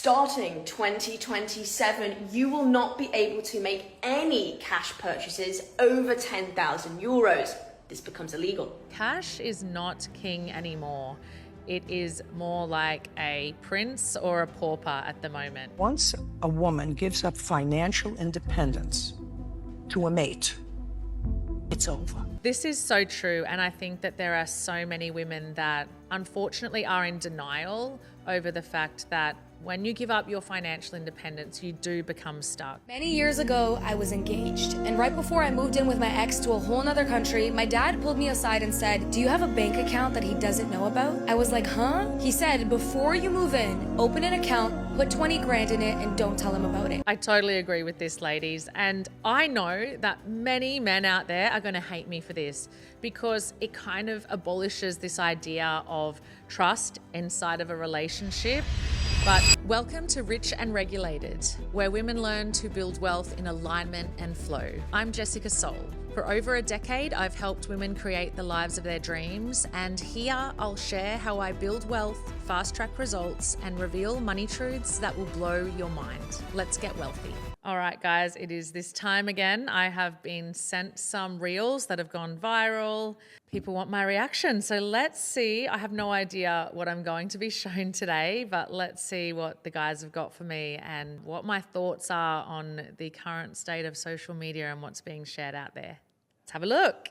Starting 2027, you will not be able to make any cash purchases over 10,000 euros. This becomes illegal. Cash is not king anymore. It is more like a prince or a pauper at the moment. Once a woman gives up financial independence to a mate, it's over. This is so true, and I think that there are so many women that unfortunately are in denial over the fact that when you give up your financial independence, you do become stuck. Many years ago, I was engaged, and right before I moved in with my ex to a whole nother country, my dad pulled me aside and said, "Do you have a bank account that he doesn't know about?" I was like, huh? He said, before you move in, open an account, put 20 grand in it, and don't tell him about it. I totally agree with this, ladies. And I know that many men out there are going to hate me for this because it kind of abolishes this idea of trust inside of a relationship. But welcome to Rich and Regulated, where women learn to build wealth in alignment and flow. I'm Jessica Soul. For over a decade, I've helped women create the lives of their dreams, and here I'll share how I build wealth, fast-track results, and reveal money truths that will blow your mind. Let's get wealthy. All right, guys, it is this time again. I have been sent some reels that have gone viral. People want my reaction, so let's see. I have no idea what I'm going to be shown today, but let's see what the guys have got for me and what my thoughts are on the current state of social media and what's being shared out there. Let's have a look.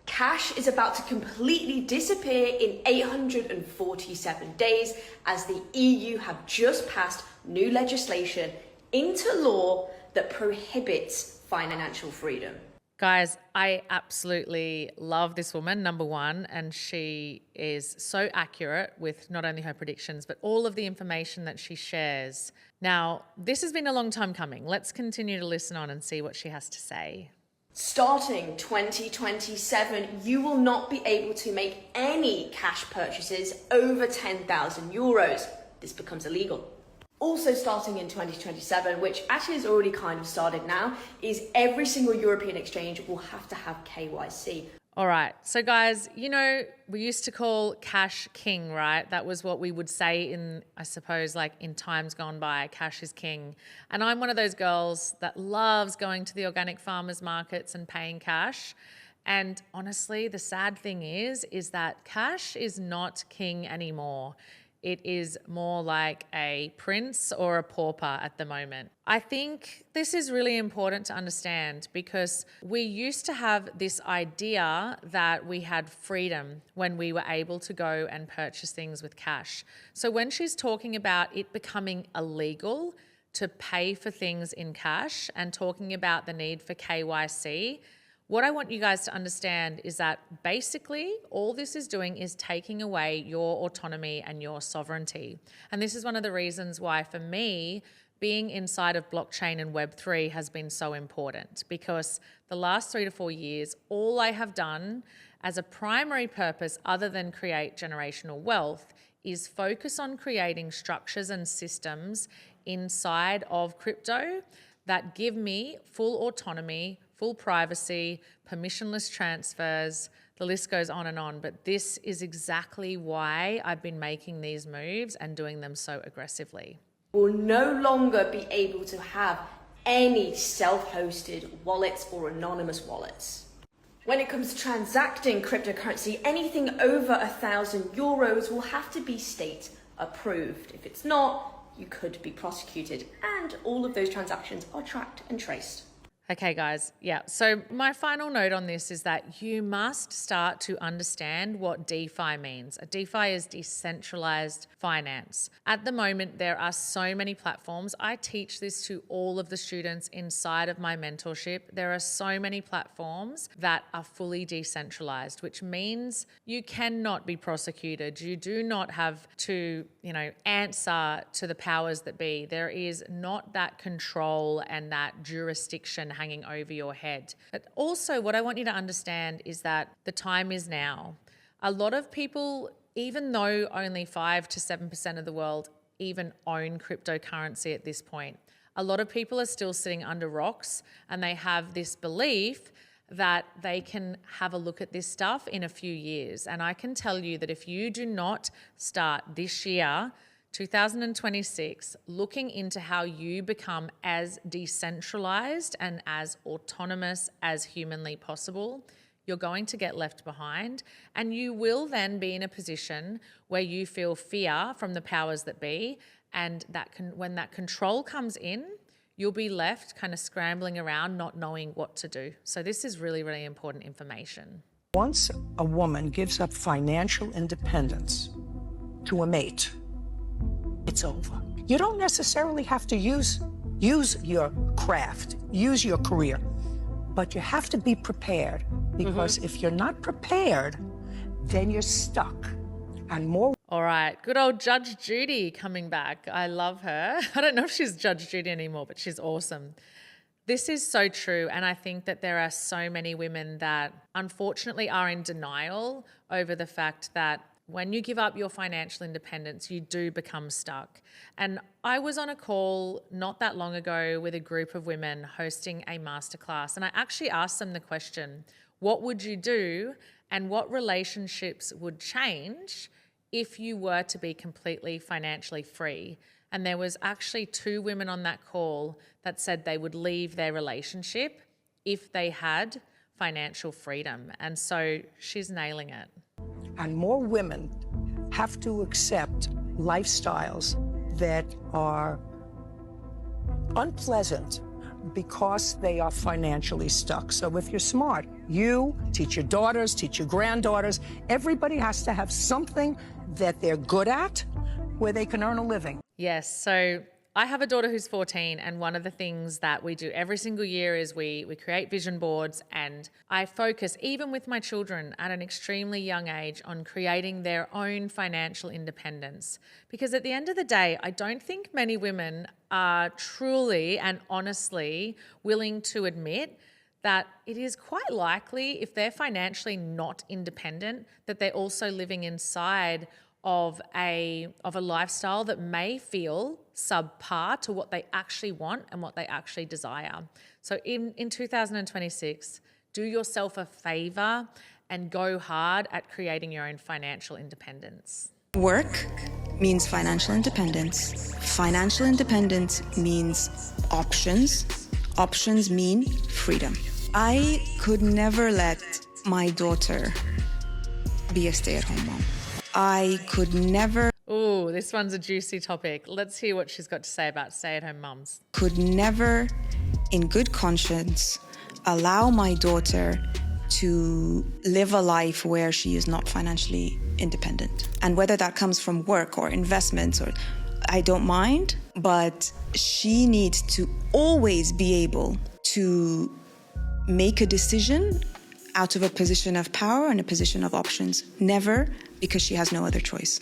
Cash is about to completely disappear in 847 days as the EU have just passed new legislation into law that prohibits financial freedom. Guys, I absolutely love this woman, number one, and she is so accurate with not only her predictions, but all of the information that she shares. Now, this has been a long time coming. Let's continue to listen on and see what she has to say. Starting 2027, you will not be able to make any cash purchases over 10,000 euros. This becomes illegal. Also starting in 2027, which actually has already kind of started now, is every single European exchange will have to have KYC. All right. So guys, you know, we used to call cash king, right? That was what we would say in, I suppose, like in times gone by, cash is king. And I'm one of those girls that loves going to the organic farmers markets and paying cash. And honestly, the sad thing is that cash is not king anymore. It is more like a prince or a pauper at the moment. I think this is really important to understand because we used to have this idea that we had freedom when we were able to go and purchase things with cash. So when she's talking about it becoming illegal to pay for things in cash and talking about the need for KYC, what I want you guys to understand is that basically all this is doing is taking away your autonomy and your sovereignty. And this is one of the reasons why, for me, being inside of blockchain and Web3 has been so important, because the last 3 to 4 years, all I have done as a primary purpose other than create generational wealth is focus on creating structures and systems inside of crypto that give me full autonomy, full privacy, permissionless transfers, the list goes on and on. But this is exactly why I've been making these moves and doing them so aggressively. Will no longer be able to have any self-hosted wallets or anonymous wallets. When it comes to transacting cryptocurrency, anything over 1,000 euros will have to be state approved. If it's not, you could be prosecuted, and all of those transactions are tracked and traced. Okay, guys. Yeah. So my final note on this is that you must start to understand what DeFi means. A DeFi is decentralized finance. At the moment, there are so many platforms. I teach this to all of the students inside of my mentorship. There are so many platforms that are fully decentralized, which means you cannot be prosecuted. You do not have to, answer to the powers that be. There is not that control and that jurisdiction hanging over your head. But also what I want you to understand is that the time is now. A lot of people, even though only 5 to 7% of the world even own cryptocurrency at this point, a lot of people are still sitting under rocks and they have this belief that they can have a look at this stuff in a few years. And I can tell you that if you do not start this year 2026, looking into how you become as decentralized and as autonomous as humanly possible, you're going to get left behind, and you will then be in a position where you feel fear from the powers that be, and when that control comes in, you'll be left kind of scrambling around, not knowing what to do. So this is really, really important information. Once a woman gives up financial independence to a mate, it's over. You don't necessarily have to use your craft, use your career, but you have to be prepared, because if you're not prepared, then you're stuck. And more. All right, good old Judge Judy coming back. I love her. I don't know if she's Judge Judy anymore, but she's awesome. This is so true, and I think that there are so many women that unfortunately are in denial over the fact that when you give up your financial independence, you do become stuck. And I was on a call not that long ago with a group of women hosting a masterclass, and I actually asked them the question, what would you do and what relationships would change if you were to be completely financially free? And there was actually 2 women on that call that said they would leave their relationship if they had financial freedom. And so she's nailing it. And more women have to accept lifestyles that are unpleasant because they are financially stuck. So if you're smart, you teach your daughters, teach your granddaughters, everybody has to have something that they're good at where they can earn a living. Yes, so I have a daughter who's 14, and one of the things that we do every single year is we create vision boards, and I focus, even with my children at an extremely young age, on creating their own financial independence. Because at the end of the day, I don't think many women are truly and honestly willing to admit that it is quite likely, if they're financially not independent, that they're also living inside of a lifestyle that may feel subpar to what they actually want and what they actually desire. So in 2026, do yourself a favor and go hard at creating your own financial independence. Work means financial independence. Financial independence means options. Options mean freedom. I could never let my daughter be a stay-at-home mom. I could never... Ooh, this one's a juicy topic. Let's hear what she's got to say about stay-at-home mums. Could never, in good conscience, allow my daughter to live a life where she is not financially independent. And whether that comes from work or investments, or I don't mind, but she needs to always be able to make a decision out of a position of power and a position of options, never because she has no other choice.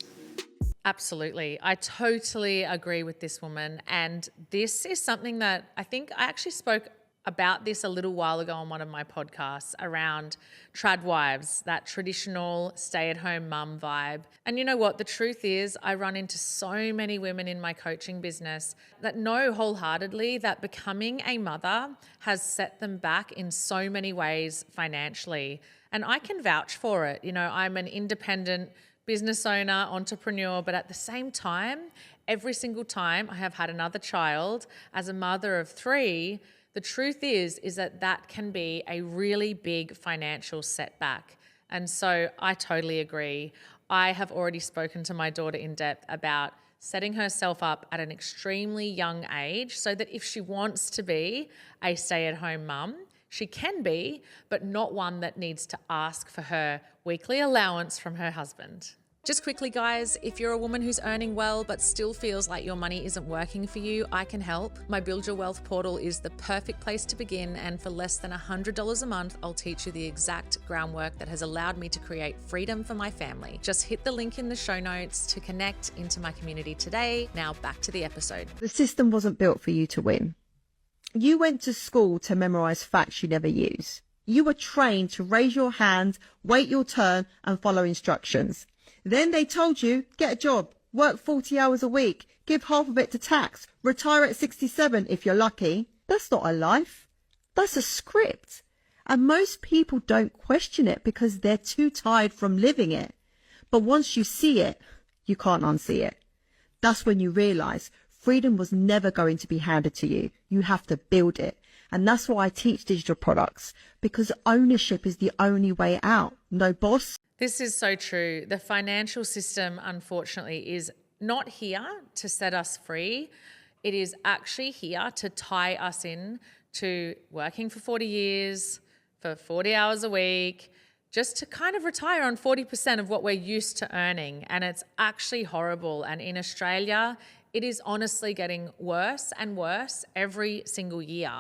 Absolutely. I totally agree with this woman. And this is something that I think I actually spoke about this a little while ago on one of my podcasts around trad wives, that traditional stay-at-home mum vibe. And you know what? The truth is I run into so many women in my coaching business that know wholeheartedly that becoming a mother has set them back in so many ways financially. And I can vouch for it. You know, I'm an independent business owner, entrepreneur, but at the same time, every single time I have had another child as a mother of 3, the truth is that can be a really big financial setback. And so I totally agree. I have already spoken to my daughter in depth about setting herself up at an extremely young age so that if she wants to be a stay-at-home mum, she can be, but not one that needs to ask for her weekly allowance from her husband. Just quickly, guys, if you're a woman who's earning well but still feels like your money isn't working for you, I can help. My Build Your Wealth portal is the perfect place to begin, and for less than $100 a month, I'll teach you the exact groundwork that has allowed me to create freedom for my family. Just hit the link in the show notes to connect into my community today. Now back to the episode. The system wasn't built for you to win. You went to school to memorize facts you never use. You were trained to raise your hand, wait your turn, and follow instructions. Then they told you, get a job, work 40 hours a week, give half of it to tax, retire at 67 if you're lucky. That's not a life. That's a script. And most people don't question it because they're too tired from living it. But once you see it, you can't unsee it. That's when you realize freedom was never going to be handed to you. You have to build it. And that's why I teach digital products, because ownership is the only way out. No boss. This is so true. The financial system, unfortunately, is not here to set us free. It is actually here to tie us in to working for 40 years, for 40 hours a week, just to kind of retire on 40% of what we're used to earning. And it's actually horrible. And in Australia, it is honestly getting worse and worse every single year,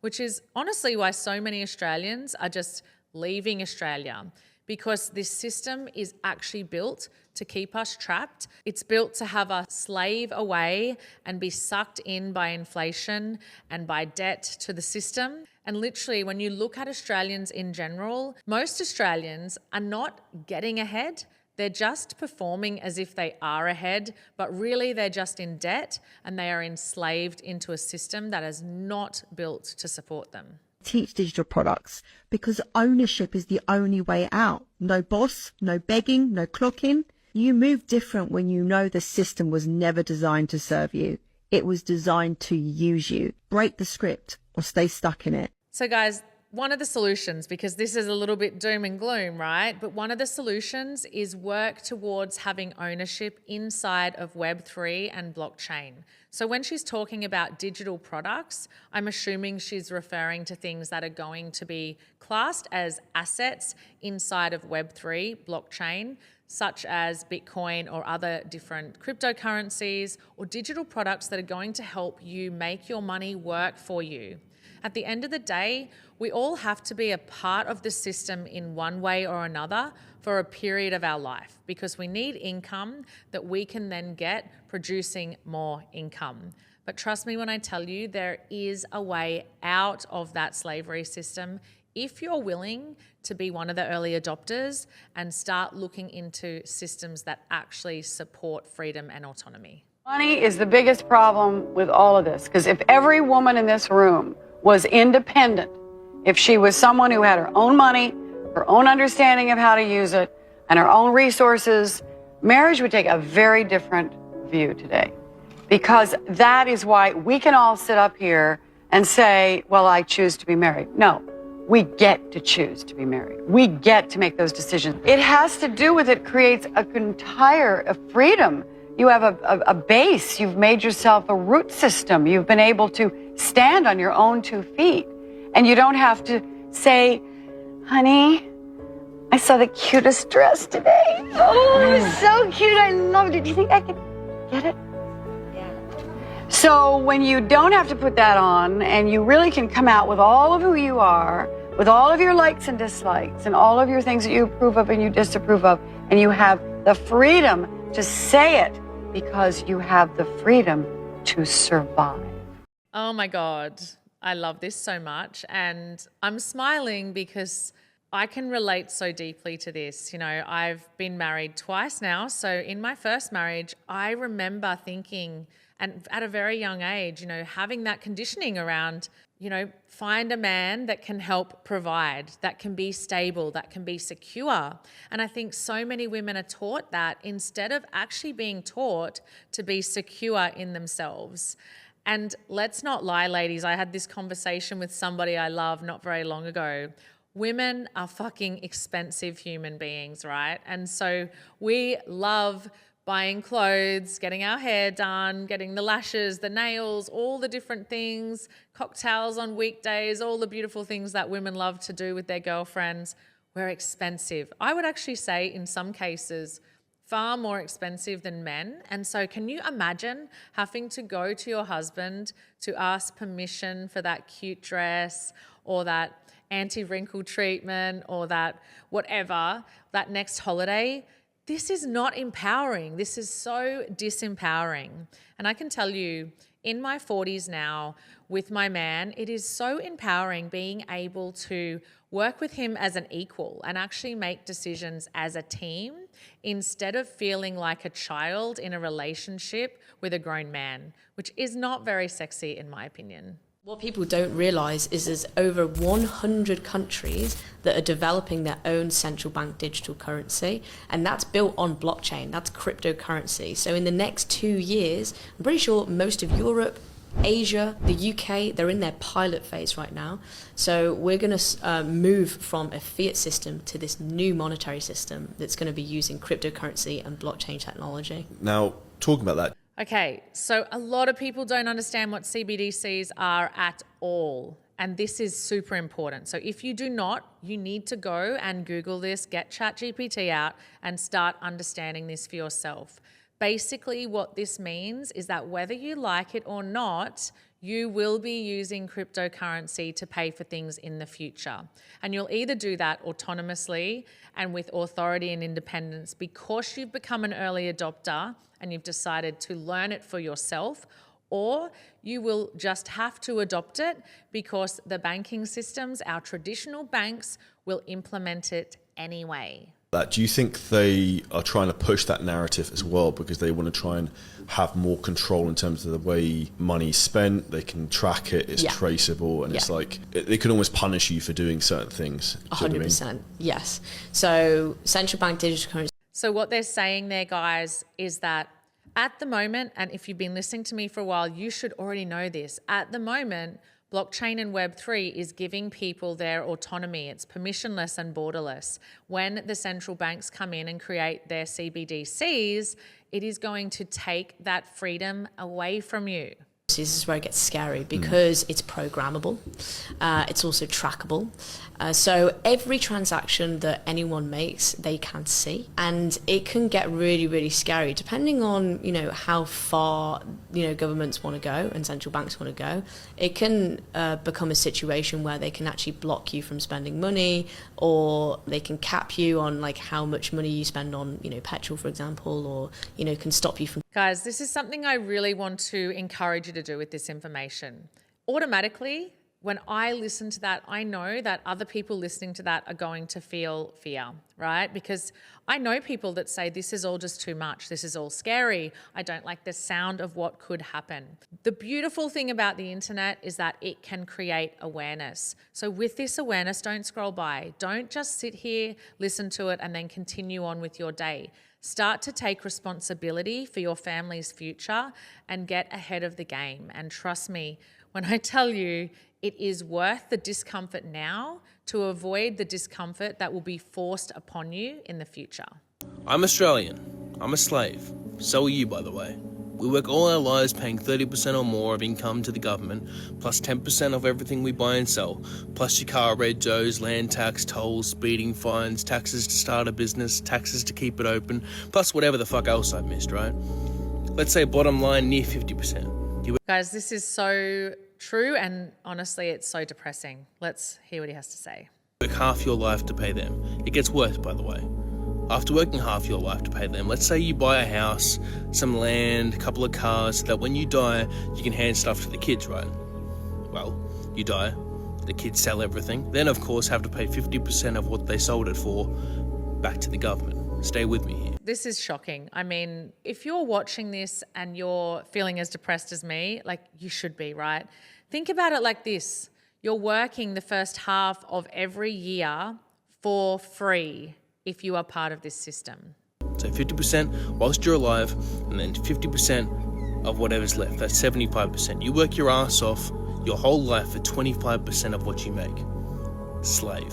which is honestly why so many Australians are just leaving Australia, because this system is actually built to keep us trapped. It's built to have us slave away and be sucked in by inflation and by debt to the system. And literally, when you look at Australians in general, most Australians are not getting ahead. They're just performing as if they are ahead, but really they're just in debt and they are enslaved into a system that is not built to support them. Teach digital products because ownership is the only way out. No boss, no begging, no clocking. You move different when you know the system was never designed to serve you. It was designed to use you. Break the script or stay stuck in it. So guys, one of the solutions, because this is a little bit doom and gloom, right? But one of the solutions is work towards having ownership inside of Web3 and blockchain. So when she's talking about digital products, I'm assuming she's referring to things that are going to be classed as assets inside of Web3 blockchain, such as Bitcoin or other different cryptocurrencies or digital products that are going to help you make your money work for you. At the end of the day, we all have to be a part of the system in one way or another for a period of our life, because we need income that we can then get producing more income. But trust me when I tell you, there is a way out of that slavery system if you're willing to be one of the early adopters and start looking into systems that actually support freedom and autonomy. Money is the biggest problem with all of this, because if every woman in this room was independent, if she was someone who had her own money, her own understanding of how to use it, and her own resources, marriage would take a very different view today. Because that is why we can all sit up here and say, well, I choose to be married. No, we get to choose to be married. We get to make those decisions. It has to do with, it creates an entire freedom. You have a base. You've made yourself a root system. You've been able to stand on your own 2 feet. And you don't have to say, honey, I saw the cutest dress today. Oh, it was so cute. I loved it. Do you think I could get it? Yeah. So when you don't have to put that on and you really can come out with all of who you are, with all of your likes and dislikes and all of your things that you approve of and you disapprove of, and you have the freedom to say it because you have the freedom to survive. Oh my God, I love this so much. And I'm smiling because I can relate so deeply to this. You know, I've been married twice now. So in my first marriage, I remember thinking, and at a very young age, you know, having that conditioning around, you know, find a man that can help provide, that can be stable, that can be secure. And I think so many women are taught that instead of actually being taught to be secure in themselves. And let's not lie, ladies, I had this conversation with somebody I love not very long ago. Women are fucking expensive human beings, right? And so we love buying clothes, getting our hair done, getting the lashes, the nails, all the different things, cocktails on weekdays, all the beautiful things that women love to do with their girlfriends. We're expensive. I would actually say in some cases, far more expensive than men. And so can you imagine having to go to your husband to ask permission for that cute dress or that anti-wrinkle treatment or that whatever, that next holiday? This is not empowering. This is so disempowering. And I can tell you, in my 40s now with my man, it is so empowering being able to work with him as an equal and actually make decisions as a team instead of feeling like a child in a relationship with a grown man, which is not very sexy in my opinion. What people don't realise is there's over 100 countries that are developing their own central bank digital currency, and that's built on blockchain, that's cryptocurrency. So in the next 2 years, I'm pretty sure most of Europe, Asia, the UK, they're in their pilot phase right now. So we're going to move from a fiat system to this new monetary system that's going to be using cryptocurrency and blockchain technology. Now, talking about that, Okay, so a lot of people don't understand what CBDCs are at all. And this is super important. So if you do not, you need to go and Google this, get ChatGPT out and start understanding this for yourself. Basically, what this means is that whether you like it or not, you will be using cryptocurrency to pay for things in the future. And you'll either do that autonomously and with authority and independence because you've become an early adopter and you've decided to learn it for yourself, or you will just have to adopt it because the banking systems, our traditional banks, will implement it anyway. do you think they are trying to push that narrative as well because they want to try and have more control in terms of the way money's spent? They can track it, it's traceable, and it's like they could almost punish you for doing certain things. 100%, yes. So central bank digital currency. So what they're saying there, guys, is that at the moment, and if you've been listening to me for a while, you should already know this. At the moment, blockchain and Web3 is giving people their autonomy. It's permissionless and borderless. When the central banks come in and create their CBDCs, it is going to take that freedom away from you. This is where it gets scary because it's programmable. It's also trackable. So every transaction that anyone makes, they can see. And it can get really, really scary depending on, how far, governments want to go and central banks want to go. It can become a situation where they can actually block you from spending money, or they can cap you on like how much money you spend on, petrol, for example, or, can stop you from. Guys, this is something I really want to encourage you to do with this information. Automatically, when I listen to that, I know that other people listening to that are going to feel fear, right? Because I know people that say, this is all just too much. This is all scary. I don't like the sound of what could happen. The beautiful thing about the internet is that it can create awareness. So with this awareness, don't scroll by. Don't just sit here, listen to it, and then continue on with your day. Start to take responsibility for your family's future and get ahead of the game. And trust me, when I tell you, it is worth the discomfort now to avoid the discomfort that will be forced upon you in the future. I'm Australian. I'm a slave. So are you, by the way. We work all our lives paying 30% or more of income to the government, plus 10% of everything we buy and sell, plus your car, red Joes, land tax, tolls, speeding fines, taxes to start a business, taxes to keep it open, plus whatever the fuck else I've missed, right? Let's say bottom line near 50%. Guys, this is so true, and honestly, it's so depressing. Let's hear what he has to say. Work half your life to pay them. It gets worse, by the way. After working half your life to pay them, let's say you buy a house, some land, a couple of cars, so that when you die, you can hand stuff to the kids, right? Well, you die, the kids sell everything, then of course have to pay 50% of what they sold it for back to the government. Stay with me here. This is shocking. I mean, if you're watching this and you're feeling as depressed as me, like you should be, right? Think about it like this. You're working the first half of every year for free if you are part of this system. So 50% whilst you're alive, and then 50% of whatever's left. That's 75%. You work your ass off your whole life for 25% of what you make. Slave.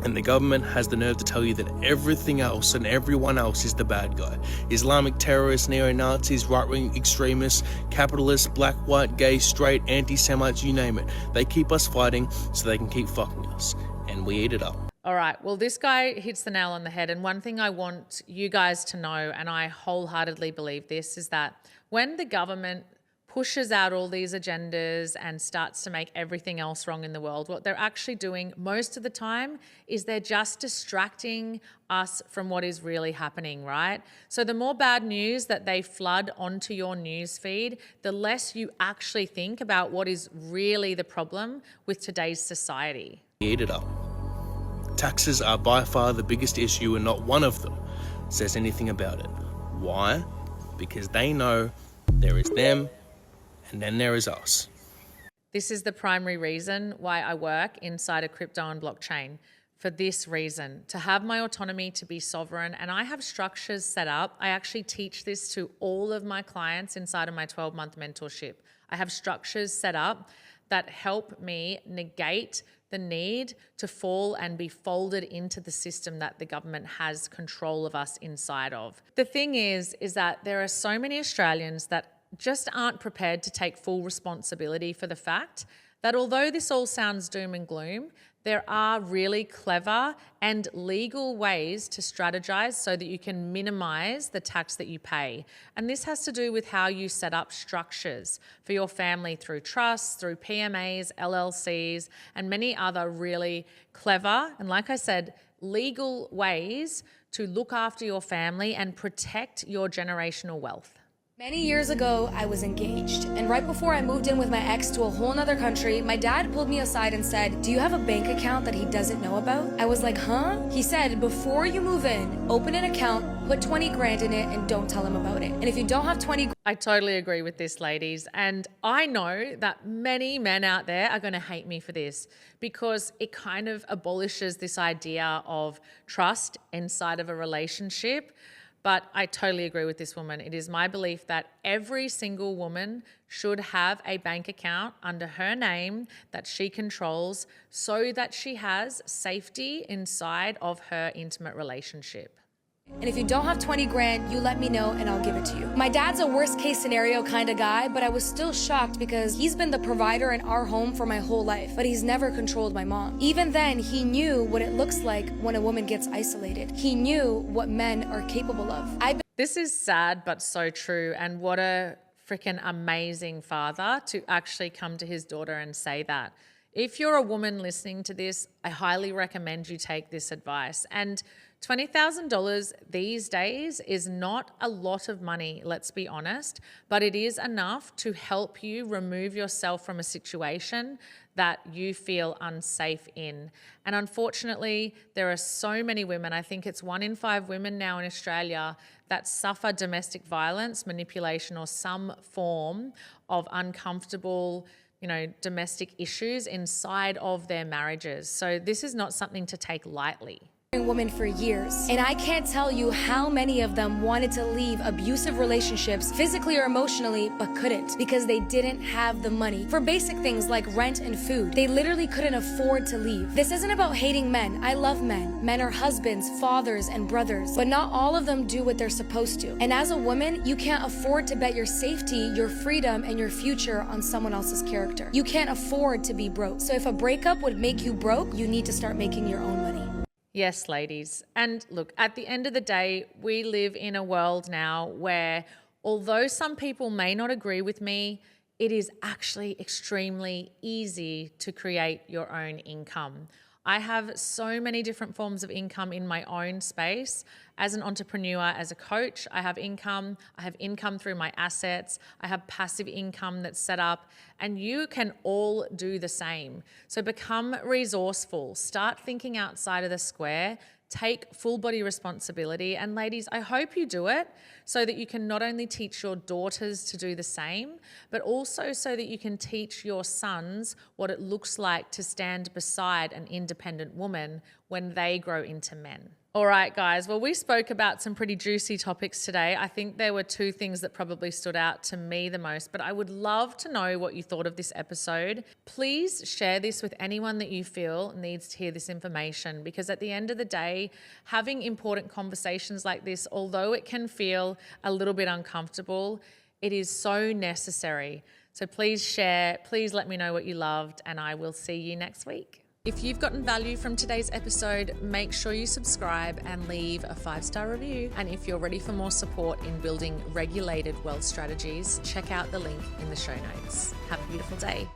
And the government has the nerve to tell you that everything else and everyone else is the bad guy. Islamic terrorists, neo-Nazis, right-wing extremists, capitalists, black, white, gay, straight, anti-Semites, you name it. They keep us fighting so they can keep fucking us. And we eat it up. All right, well, this guy hits the nail on the head. And one thing I want you guys to know, and I wholeheartedly believe this, is that when the government pushes out all these agendas and starts to make everything else wrong in the world, what they're actually doing most of the time is they're just distracting us from what is really happening, right? So the more bad news that they flood onto your news feed, the less you actually think about what is really the problem with today's society. Eat it up. Taxes are by far the biggest issue, and not one of them says anything about it. Why? Because they know there is them and then there is us. This is the primary reason why I work inside a crypto and blockchain. For this reason, to have my autonomy, to be sovereign, and I have structures set up. I actually teach this to all of my clients inside of my 12-month mentorship. I have structures set up that help me negate the need to fall and be folded into the system that the government has control of us inside of. The thing is that there are so many Australians that just aren't prepared to take full responsibility for the fact that although this all sounds doom and gloom, there are really clever and legal ways to strategize so that you can minimize the tax that you pay. And this has to do with how you set up structures for your family through trusts, through PMAs, LLCs, and many other really clever and, like I said, legal ways to look after your family and protect your generational wealth. Many years ago, I was engaged, and right before I moved in with my ex to a whole nother country, my dad pulled me aside and said, "Do you have a bank account that he doesn't know about?" I was like, huh? He said, "Before you move in, open an account, put 20 grand in it, and don't tell him about it. And if you don't have 20 I totally agree with this, ladies. And I know that many men out there are going to hate me for this because it kind of abolishes this idea of trust inside of a relationship. But I totally agree with this woman. It is my belief that every single woman should have a bank account under her name that she controls so that she has safety inside of her intimate relationship. And if you don't have 20 grand, you let me know and I'll give it to you. My dad's a worst case scenario kind of guy, but I was still shocked because he's been the provider in our home for my whole life, but he's never controlled my mom. Even then, he knew what it looks like when a woman gets isolated. He knew what men are capable of. This is sad, but so true. And what a freaking amazing father to actually come to his daughter and say that. If you're a woman listening to this, I highly recommend you take this advice. And $20,000 these days is not a lot of money, let's be honest, but it is enough to help you remove yourself from a situation that you feel unsafe in. And unfortunately, there are so many women, I think it's 1 in 5 women now in Australia that suffer domestic violence, manipulation, or some form of uncomfortable, domestic issues inside of their marriages. So this is not something to take lightly. Women for years, and I can't tell you how many of them wanted to leave abusive relationships physically or emotionally but couldn't because they didn't have the money for basic things like rent and food. They literally couldn't afford to leave. This isn't about hating men. I love men. Men are husbands, fathers, and brothers, but not all of them do what they're supposed to. And as a woman, you can't afford to bet your safety, your freedom, and your future on someone else's character. You can't afford to be broke. So if a breakup would make you broke, you need to start making your own money. Yes, ladies. And look, at the end of the day, we live in a world now where although some people may not agree with me, it is actually extremely easy to create your own income. I have so many different forms of income in my own space. As an entrepreneur, as a coach, I have income through my assets, I have passive income that's set up, and you can all do the same. So become resourceful, start thinking outside of the square, take full body responsibility. And ladies, I hope you do it so that you can not only teach your daughters to do the same, but also so that you can teach your sons what it looks like to stand beside an independent woman when they grow into men. All right, guys. Well, we spoke about some pretty juicy topics today. I think there were 2 things that probably stood out to me the most, but I would love to know what you thought of this episode. Please share this with anyone that you feel needs to hear this information, because at the end of the day, having important conversations like this, although it can feel a little bit uncomfortable, it is so necessary. So please share, please let me know what you loved, and I will see you next week. If you've gotten value from today's episode, make sure you subscribe and leave a 5-star review. And if you're ready for more support in building regulated wealth strategies, check out the link in the show notes. Have a beautiful day.